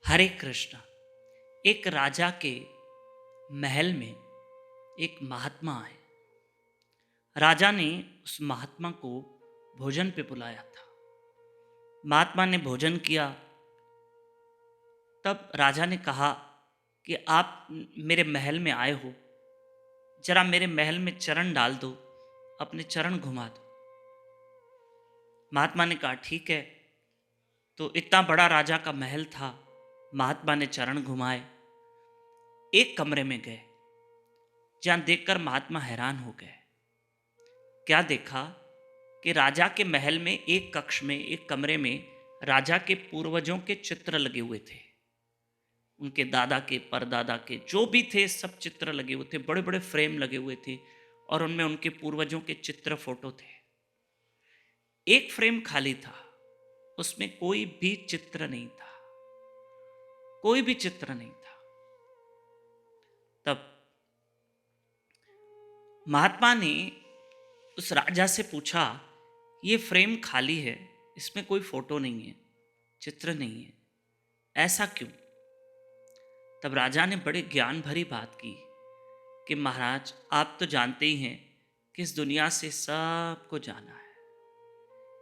हरे कृष्ण। एक राजा के महल में एक महात्मा आए। राजा ने उस महात्मा को भोजन पे बुलाया था। महात्मा ने भोजन किया। तब राजा ने कहा कि आप मेरे महल में आए हो, जरा मेरे महल में चरण डाल दो, अपने चरण घुमा दो। महात्मा ने कहा ठीक है। तो इतना बड़ा राजा का महल था। महात्मा ने चरण घुमाए। एक कमरे में गए, जहां देखकर महात्मा हैरान हो गए। क्या देखा कि राजा के महल में एक कक्ष में, एक कमरे में राजा के पूर्वजों के चित्र लगे हुए थे। उनके दादा के, परदादा के, जो भी थे सब चित्र लगे हुए थे। बड़े बड़े फ्रेम लगे हुए थे और उनमें उनके पूर्वजों के चित्र, फोटो थे। एक फ्रेम खाली था, उसमें कोई भी चित्र नहीं था। कोई भी चित्र नहीं था। तब महात्मा ने उस राजा से पूछा, ये फ्रेम खाली है, इसमें कोई फोटो नहीं है, चित्र नहीं है, ऐसा क्यों? तब राजा ने बड़े ज्ञान भरी बात की कि महाराज, आप तो जानते ही हैं कि इस दुनिया से सबको जाना है।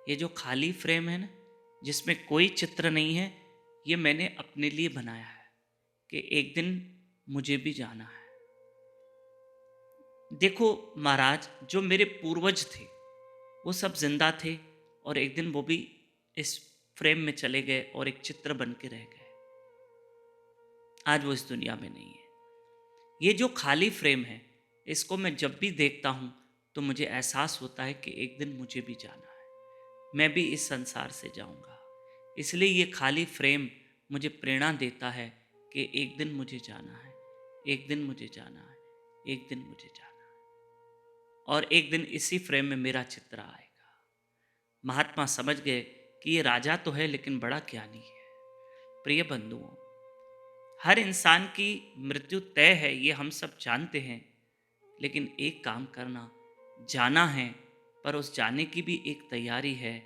ये जो खाली फ्रेम है ना, जिसमें कोई चित्र नहीं है, ये मैंने अपने लिए बनाया है कि एक दिन मुझे भी जाना है। देखो महाराज, जो मेरे पूर्वज थे वो सब जिंदा थे और एक दिन वो भी इस फ्रेम में चले गए और एक चित्र बन के रह गए। आज वो इस दुनिया में नहीं है। ये जो खाली फ्रेम है, इसको मैं जब भी देखता हूँ तो मुझे एहसास होता है कि एक दिन मुझे भी जाना है, मैं भी इस संसार से जाऊँगा। इसलिए ये खाली फ्रेम मुझे प्रेरणा देता है कि एक दिन मुझे जाना है, एक दिन मुझे जाना है, एक दिन मुझे जाना है। और एक दिन इसी फ्रेम में मेरा चित्र आएगा। महात्मा समझ गए कि ये राजा तो है लेकिन बड़ा ज्ञानी है। प्रिय बंधुओं, हर इंसान की मृत्यु तय है, ये हम सब जानते हैं। लेकिन एक काम करना, जाना है, पर उस जाने की भी एक तैयारी है।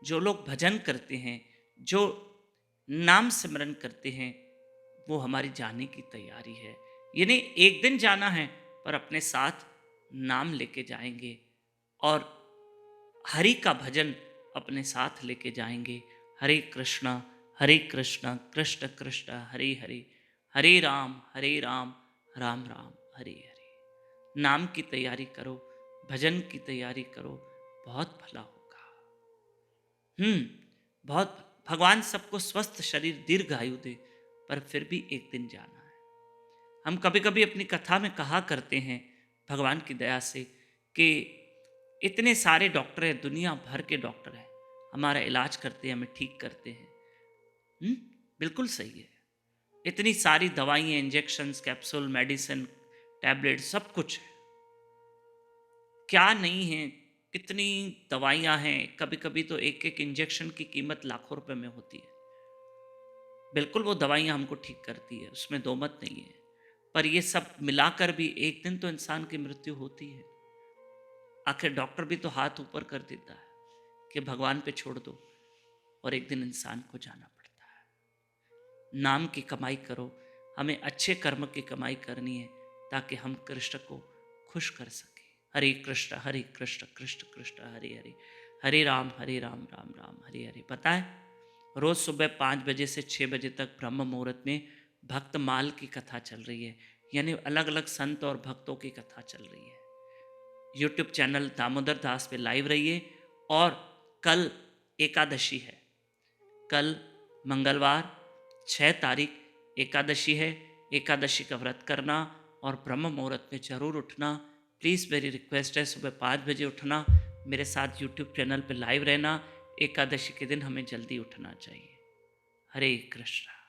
जो लोग भजन करते हैं, जो नाम सिमरन करते हैं, वो हमारी जाने की तैयारी है। यानी एक दिन जाना है, पर अपने साथ नाम लेके जाएंगे और हरि का भजन अपने साथ लेके जाएंगे। हरे कृष्णा कृष्ण कृष्ण हरे हरे, हरे राम राम राम हरे हरे। नाम की तैयारी करो, भजन की तैयारी करो, बहुत भला होगा। बहुत। भगवान सबको स्वस्थ शरीर, दीर्घायु दे, पर फिर भी एक दिन जाना है। हम कभी कभी अपनी कथा में कहा करते हैं, भगवान की दया से, कि इतने सारे डॉक्टर हैं, दुनिया भर के डॉक्टर हैं, हमारा इलाज करते हैं, हमें ठीक करते हैं। बिल्कुल सही है। इतनी सारी दवाइयाँ, इंजेक्शंस, कैप्सूल, मेडिसिन, टैबलेट, सब कुछ है। क्या नहीं है, कितनी दवाइयाँ हैं। कभी कभी तो एक एक इंजेक्शन की कीमत लाखों रुपए में होती है। बिल्कुल वो दवाइयाँ हमको ठीक करती है, उसमें दो मत नहीं है। पर ये सब मिलाकर भी एक दिन तो इंसान की मृत्यु होती है। आखिर डॉक्टर भी तो हाथ ऊपर कर देता है कि भगवान पे छोड़ दो, और एक दिन इंसान को जाना पड़ता है। नाम की कमाई करो, हमें अच्छे कर्म की कमाई करनी है, ताकि हम कृष्ण को खुश कर सकें। हरे कृष्ण कृष्ण कृष्ण हरे हरे, हरे राम राम राम हरे हरे। पता है, रोज सुबह 5 बजे से 6 बजे तक ब्रह्म मुहूर्त में भक्तमाल की कथा चल रही है। यानी अलग अलग संत और भक्तों की कथा चल रही है। यूट्यूब चैनल दामोदर दास पे लाइव रहिए। और कल एकादशी है, कल मंगलवार 6 तारीख एकादशी है। एकादशी का व्रत करना और ब्रह्म मुहूर्त में जरूर उठना। प्लीज़, मेरी रिक्वेस्ट है, सुबह 5 बजे उठना, मेरे साथ यूट्यूब चैनल पे लाइव रहना। एकादशी के दिन हमें जल्दी उठना चाहिए। हरे कृष्ण।